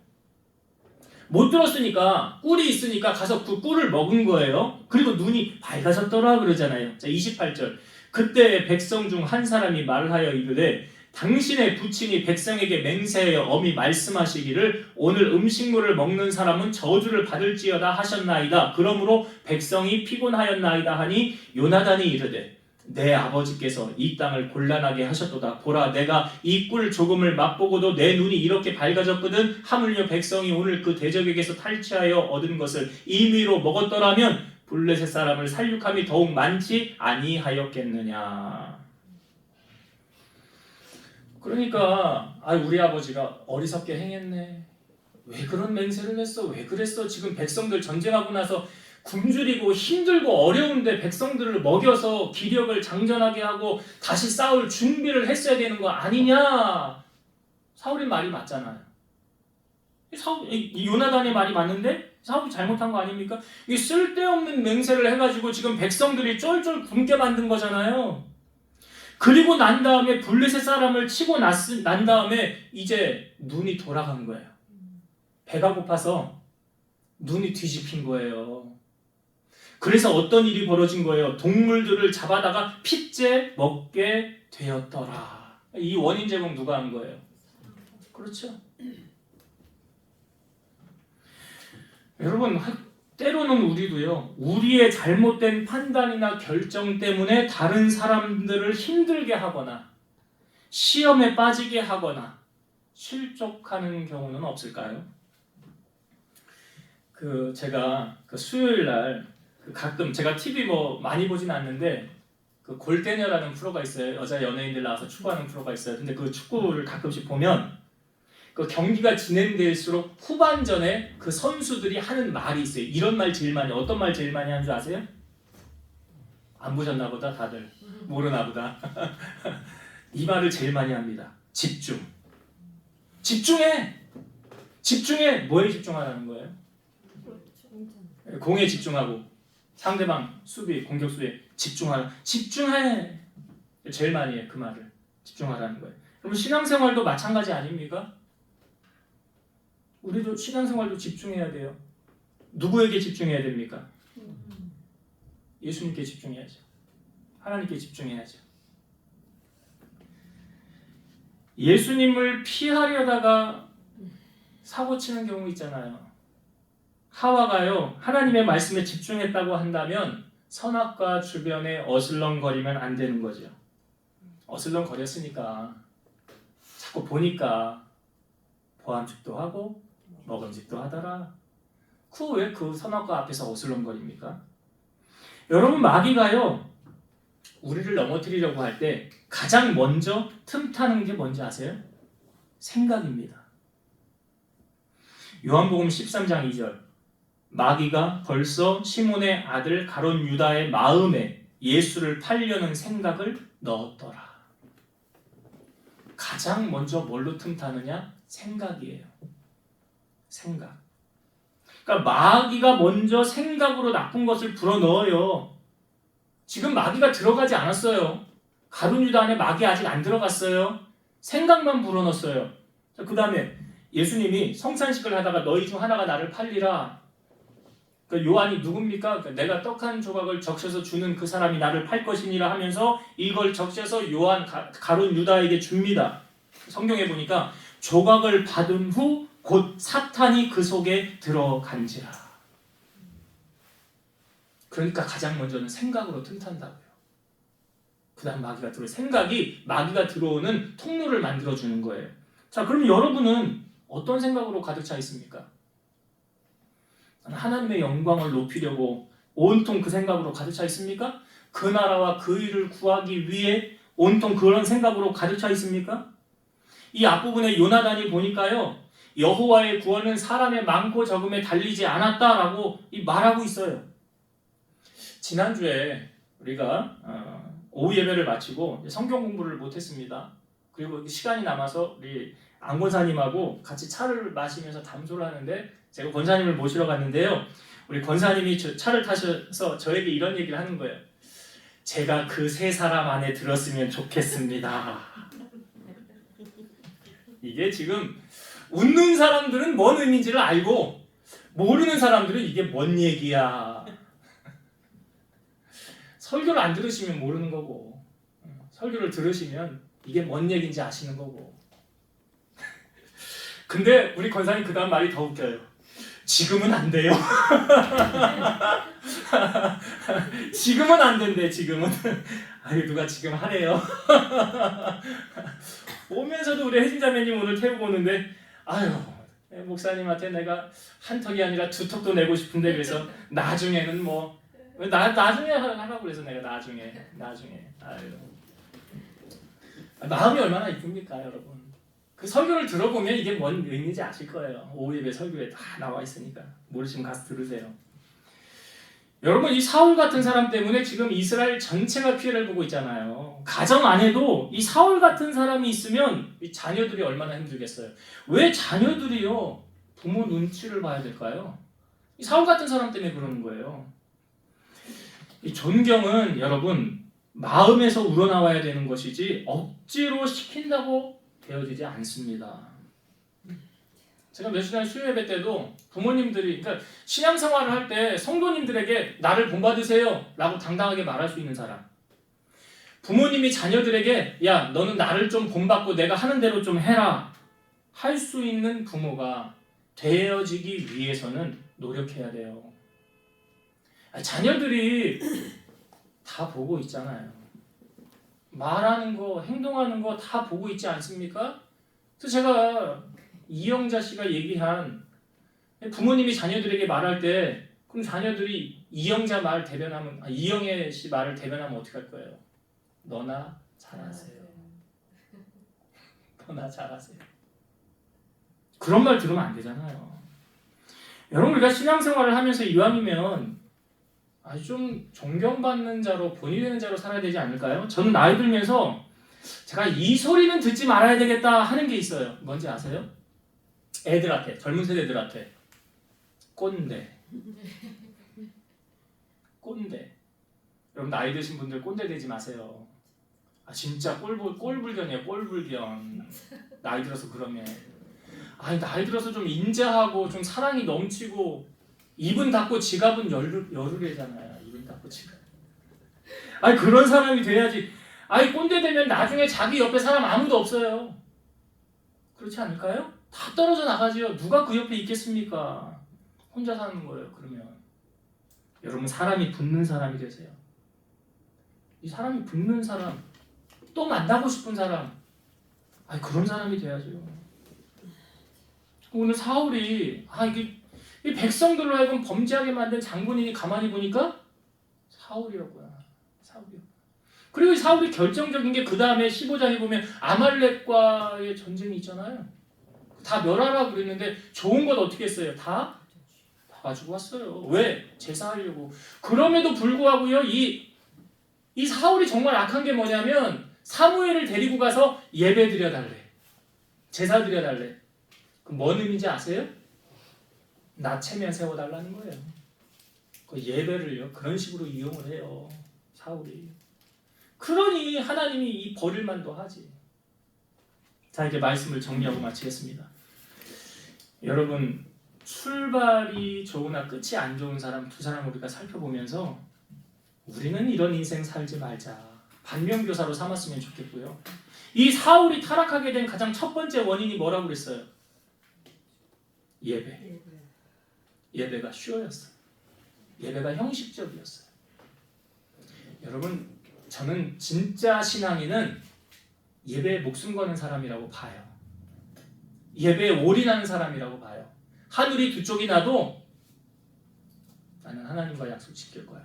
못 들었으니까 꿀이 있으니까 가서 그 꿀을 먹은 거예요. 그리고 눈이 밝아졌더라 그러잖아요. 자, 28절. 그때 백성 중 한 사람이 말하여 이르되 당신의 부친이 백성에게 맹세하여 엄히 말씀하시기를 오늘 음식물을 먹는 사람은 저주를 받을지어다 하셨나이다. 그러므로 백성이 피곤하였나이다 하니 요나단이 이르되 내 아버지께서 이 땅을 곤란하게 하셨도다. 보라, 내가 이 꿀 조금을 맛보고도 내 눈이 이렇게 밝아졌거든. 하물며 백성이 오늘 그 대적에게서 탈취하여 얻은 것을 임의로 먹었더라면 블레셋 사람을 살육함이 더욱 많지 아니하였겠느냐. 그러니까 우리 아버지가 어리석게 행했네. 왜 그런 맹세를 했어? 왜 그랬어? 지금 백성들 전쟁하고 나서 굶주리고 힘들고 어려운데 백성들을 먹여서 기력을 장전하게 하고 다시 싸울 준비를 했어야 되는 거 아니냐? 사울의 말이 맞잖아요. 요나단의 말이 맞는데 사울이 잘못한 거 아닙니까? 이 쓸데없는 맹세를 해가지고 지금 백성들이 쫄쫄 굶게 만든 거잖아요. 그리고 난 다음에 블레셋 사람을 치고 난 다음에 이제 눈이 돌아간 거예요. 배가 고파서 눈이 뒤집힌 거예요. 그래서 어떤 일이 벌어진 거예요? 동물들을 잡아다가 핏째 먹게 되었더라. 이 원인 제공 누가 한 거예요? 그렇죠. 여러분, 때로는 우리도요, 우리의 잘못된 판단이나 결정 때문에 다른 사람들을 힘들게 하거나 시험에 빠지게 하거나 실족하는 경우는 없을까요? 제가 수요일 날 가끔 제가 TV 많이 보진 않는데 그 골대녀라는 프로가 있어요. 여자 연예인들 나와서 축구하는 프로가 있어요. 근데 그 축구를 가끔씩 보면 그 경기가 진행될수록 후반전에 그 선수들이 하는 말이 있어요. 이런 말 제일 많이, 어떤 말 제일 많이 하는 줄 아세요? 안 보셨나 보다 다들. 모르나 보다. 이 말을 제일 많이 합니다. 집중. 집중해. 집중해. 뭐에 집중하라는 거예요? 공에 집중하고 상대방 수비, 공격수에 집중하라. 집중해. 제일 많이 해 그 말을. 집중하라는 거예요. 그럼 신앙생활도 마찬가지 아닙니까? 우리도 신앙생활도 집중해야 돼요. 누구에게 집중해야 됩니까? 예수님께 집중해야죠. 하나님께 집중해야죠. 예수님을 피하려다가 사고치는 경우 있잖아요. 하와가요, 하나님의 말씀에 집중했다고 한다면 선악과 주변에 어슬렁거리면 안 되는 거죠. 어슬렁거렸으니까 자꾸 보니까 보암직도 하고 먹음직도 하더라. 왜 그 선악과 앞에서 어슬렁거립니까? 여러분, 마귀가요, 우리를 넘어뜨리려고 할 때 가장 먼저 틈타는 게 뭔지 아세요? 생각입니다. 요한복음 13장 2절, 마귀가 벌써 시몬의 아들 가룟 유다의 마음에 예수를 팔려는 생각을 넣었더라. 가장 먼저 뭘로 틈타느냐? 생각이에요. 생각. 그러니까 마귀가 먼저 생각으로 나쁜 것을 불어넣어요. 지금 마귀가 들어가지 않았어요. 가룟 유다 안에 마귀 아직 안 들어갔어요. 생각만 불어넣었어요. 그 다음에 예수님이 성찬식을 하다가 너희 중 하나가 나를 팔리라. 그러니까 요한이 누굽니까? 그러니까 내가 떡 한 조각을 적셔서 주는 그 사람이 나를 팔 것이니라 하면서 이걸 적셔서 요한 가룟 유다에게 줍니다. 성경에 보니까 조각을 받은 후 곧 사탄이 그 속에 들어간지라. 그러니까 가장 먼저는 생각으로 틈탄다고요. 그 다음 마귀가 들어오는, 생각이 마귀가 들어오는 통로를 만들어주는 거예요. 자, 그럼 여러분은 어떤 생각으로 가득 차 있습니까? 하나님의 영광을 높이려고 온통 그 생각으로 가득 차 있습니까? 그 나라와 그 일을 구하기 위해 온통 그런 생각으로 가득 차 있습니까? 이 앞부분에 요나단이 보니까요, 여호와의 구원은 사람의 많고 적음에 달리지 않았다라고 말하고 있어요. 지난주에 우리가 오후 예배를 마치고 성경 공부를 못했습니다. 그리고 시간이 남아서 우리 안 권사님하고 같이 차를 마시면서 담소를 하는데 제가 권사님을 모시러 갔는데요. 우리 권사님이 차를 타셔서 저에게 이런 얘기를 하는 거예요. 제가 그 세 사람 안에 들었으면 좋겠습니다. 이게 지금 웃는 사람들은 뭔 의미인지를 알고 모르는 사람들은 이게 뭔 얘기야. 설교를 안 들으시면 모르는 거고 설교를 들으시면 이게 뭔 얘기인지 아시는 거고. 근데 우리 권사님 그 다음 말이 더 웃겨요. 지금은 안 돼요. 지금은 안 된대. 지금은. 아유, 누가 지금 하래요. 오면서도 우리 혜진자매님 오늘 태우고 오는데 아유, 목사님한테 내가 한 턱이 아니라 두 턱도 내고 싶은데 그래서 나중에는 뭐 나중에 하라고 그래서 내가 나중에 아유, 마음이 얼마나 이쁩니까 여러분. 그 설교를 들어보면 이게 뭔 의미인지 아실 거예요. 오후 예배 설교에 다 나와 있으니까. 모르시면 가서 들으세요. 여러분, 이 사울 같은 사람 때문에 지금 이스라엘 전체가 피해를 보고 있잖아요. 가정 안에도 이 사울 같은 사람이 있으면 이 자녀들이 얼마나 힘들겠어요. 왜 자녀들이요 부모 눈치를 봐야 될까요? 이 사울 같은 사람 때문에 그러는 거예요. 이 존경은 여러분 마음에서 우러나와야 되는 것이지 억지로 시킨다고 되어지지 않습니다. 제가 며칠 전에 수요예배 때도 부모님들이, 그러니까 신앙생활을 할 때 성도님들에게 나를 본받으세요 라고 당당하게 말할 수 있는 사람, 부모님이 자녀들에게 야 너는 나를 좀 본받고 내가 하는 대로 좀 해라 할 수 있는 부모가 되어지기 위해서는 노력해야 돼요. 자녀들이 다 보고 있잖아요. 말하는 거, 행동하는 거 다 보고 있지 않습니까? 그래서 제가 이영자 씨가 얘기한 부모님이 자녀들에게 말할 때 그럼 자녀들이 이영자 말 대변하면 이영애 씨 말을 대변하면 어떻게 할 거예요? 너나 잘하세요. 너나 잘하세요. 그런 말 들으면 안 되잖아요. 여러분, 우리가 신앙생활을 하면서 이왕이면 아주 좀 존경받는 자로, 본이 되는 자로 살아야 되지 않을까요? 저는 나이 들면서 제가 이 소리는 듣지 말아야 되겠다 하는 게 있어요. 뭔지 아세요? 애들한테, 젊은 세대들한테 꼰대. 꼰대. 여러분, 나이 드신 분들 꼰대 되지 마세요. 진짜 꼴불견이에요. 꼴불견. 나이 들어서 그러면. 나이 들어서 좀 인자하고 좀 사랑이 넘치고 입은 닫고 지갑은 열으래잖아요. 입은 닫고 지갑. 그런 사람이 돼야지. 꼰대 되면 나중에 자기 옆에 사람 아무도 없어요. 그렇지 않을까요? 다 떨어져 나가지요. 누가 그 옆에 있겠습니까? 혼자 사는 거예요. 그러면 여러분, 사람이 붙는 사람이 되세요. 이 사람이 붙는 사람, 또 만나고 싶은 사람, 그런 사람이 돼야죠. 오늘 사울이 이 백성들로 하여금 범죄하게 만든 장군인이 가만히 보니까 사울이었구나. 그리고 이 사울이 결정적인 게 그 다음에 15장에 보면 아말렉과의 전쟁이 있잖아요. 다 멸하라 그랬는데 좋은 것 어떻게 했어요? 다 가지고 왔어요. 왜? 제사하려고. 그럼에도 불구하고요, 이 사울이 정말 악한 게 뭐냐면 사무엘을 데리고 가서 예배 드려달래. 제사 드려달래. 그럼 뭔 의미인지 아세요? 나체면 세워달라는 거예요. 그 예배를요, 그런 식으로 이용을 해요. 사울이. 그러니 하나님이 이 버릴 만도 하지. 자, 이제 말씀을 정리하고 마치겠습니다. 여러분, 출발이 좋으나 끝이 안 좋은 사람 두 사람 우리가 살펴보면서 우리는 이런 인생 살지 말자. 반면교사로 삼았으면 좋겠고요. 이 사울이 타락하게 된 가장 첫 번째 원인이 뭐라고 그랬어요? 예배가 쇼였어요. 예배가 형식적이었어요. 여러분, 저는 진짜 신앙인은 예배에 목숨 거는 사람이라고 봐요. 예배에 올인하는 사람이라고 봐요. 하늘이 두 쪽이 나도 나는 하나님과 약속 지킬 거야.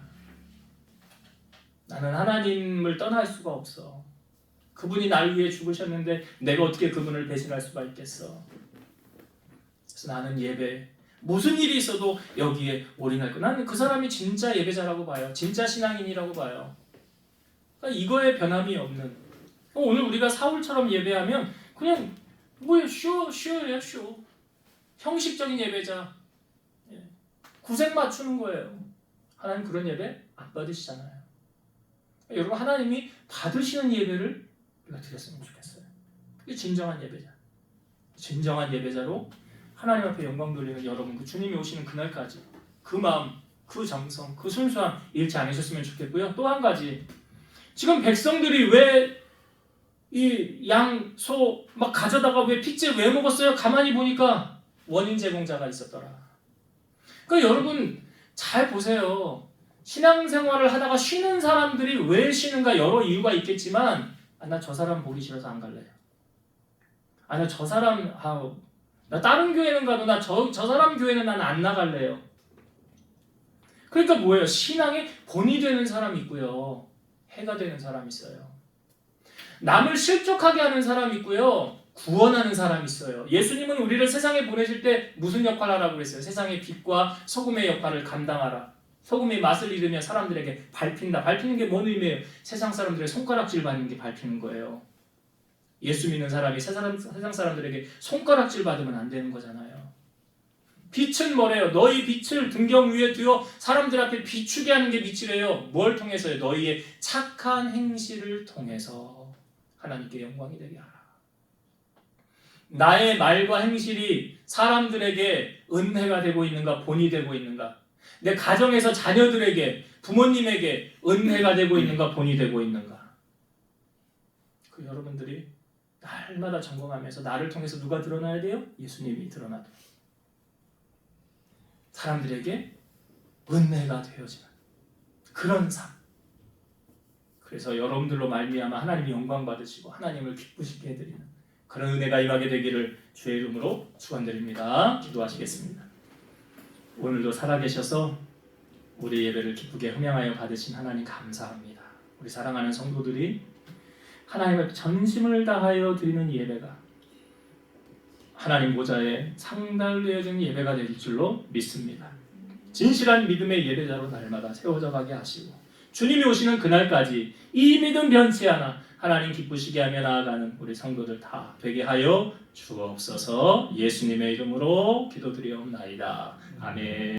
나는 하나님을 떠날 수가 없어. 그분이 날 위해 죽으셨는데 내가 어떻게 그분을 배신할 수가 있겠어. 그래서 나는 예배, 무슨 일이 있어도 여기에 올인할 거야. 나는 그 사람이 진짜 예배자라고 봐요. 진짜 신앙인이라고 봐요. 그러니까 이거에 변함이 없는. 오늘 우리가 사울처럼 예배하면 그냥 쇼예요, 쇼. 형식적인 예배자. 구색 맞추는 거예요. 하나님 그런 예배 안 받으시잖아요. 여러분, 하나님이 받으시는 예배를 우리가 드렸으면 좋겠어요. 그게 진정한 예배자. 진정한 예배자로 하나님 앞에 영광 돌리는 여러분, 그 주님이 오시는 그날까지 그 마음, 그 정성, 그 순수함 잃지 않으셨으면 좋겠고요. 또 한 가지, 지금 백성들이 왜 이 양, 소 막 가져다가 왜 핏째 왜 먹었어요? 가만히 보니까 원인 제공자가 있었더라. 그러니까 여러분 잘 보세요. 신앙생활을 하다가 쉬는 사람들이 왜 쉬는가 여러 이유가 있겠지만 나 저 사람 보기 싫어서 안 갈래요. 나 저 사람 나 다른 교회는 가도 나 저 사람 교회는 난 안 나갈래요. 그러니까 뭐예요? 신앙에 본이 되는 사람이 있고요. 해가 되는 사람이 있어요. 남을 실족하게 하는 사람이 있고요. 구원하는 사람이 있어요. 예수님은 우리를 세상에 보내실 때 무슨 역할을 하라고 그랬어요? 세상의 빛과 소금의 역할을 감당하라. 소금의 맛을 잃으면 사람들에게 밟힌다. 밟히는 게 뭔 의미예요? 세상 사람들의 손가락질 받는 게 밟히는 거예요. 예수 믿는 사람이 세상 사람들에게 손가락질 받으면 안 되는 거잖아요. 빛은 뭐래요? 너희 빛을 등경 위에 두어 사람들 앞에 비추게 하는 게 빛이래요. 뭘 통해서요? 너희의 착한 행실을 통해서 하나님께 영광이 되게 하라. 나의 말과 행실이 사람들에게 은혜가 되고 있는가, 본이 되고 있는가? 내 가정에서 자녀들에게, 부모님에게 은혜가 되고 있는가, 본이 되고 있는가? 그 여러분들이 날마다 점검하면서 나를 통해서 누가 드러나야 돼요? 예수님이 드러나야 돼요. 사람들에게 은혜가 되어지는 그런 삶. 그래서 여러분들로 말미암아 하나님이 영광 받으시고 하나님을 기쁘시게 해드리는 그런 은혜가 임하게 되기를 주의 이름으로 축원드립니다. 기도하시겠습니다. 오늘도 살아계셔서 우리 예배를 기쁘게 흥양하여 받으신 하나님 감사합니다. 우리 사랑하는 성도들이 하나님의 전심을 다하여 드리는 예배가 하나님 보좌에 상달되어진 예배가 될 줄로 믿습니다. 진실한 믿음의 예배자로 날마다 세워져 가게 하시고 주님이 오시는 그날까지 이 믿음 변치 않아 하나님 기쁘시게 하며 나아가는 우리 성도들 다 되게 하여 주옵소서. 예수님의 이름으로 기도드리옵나이다. 아멘.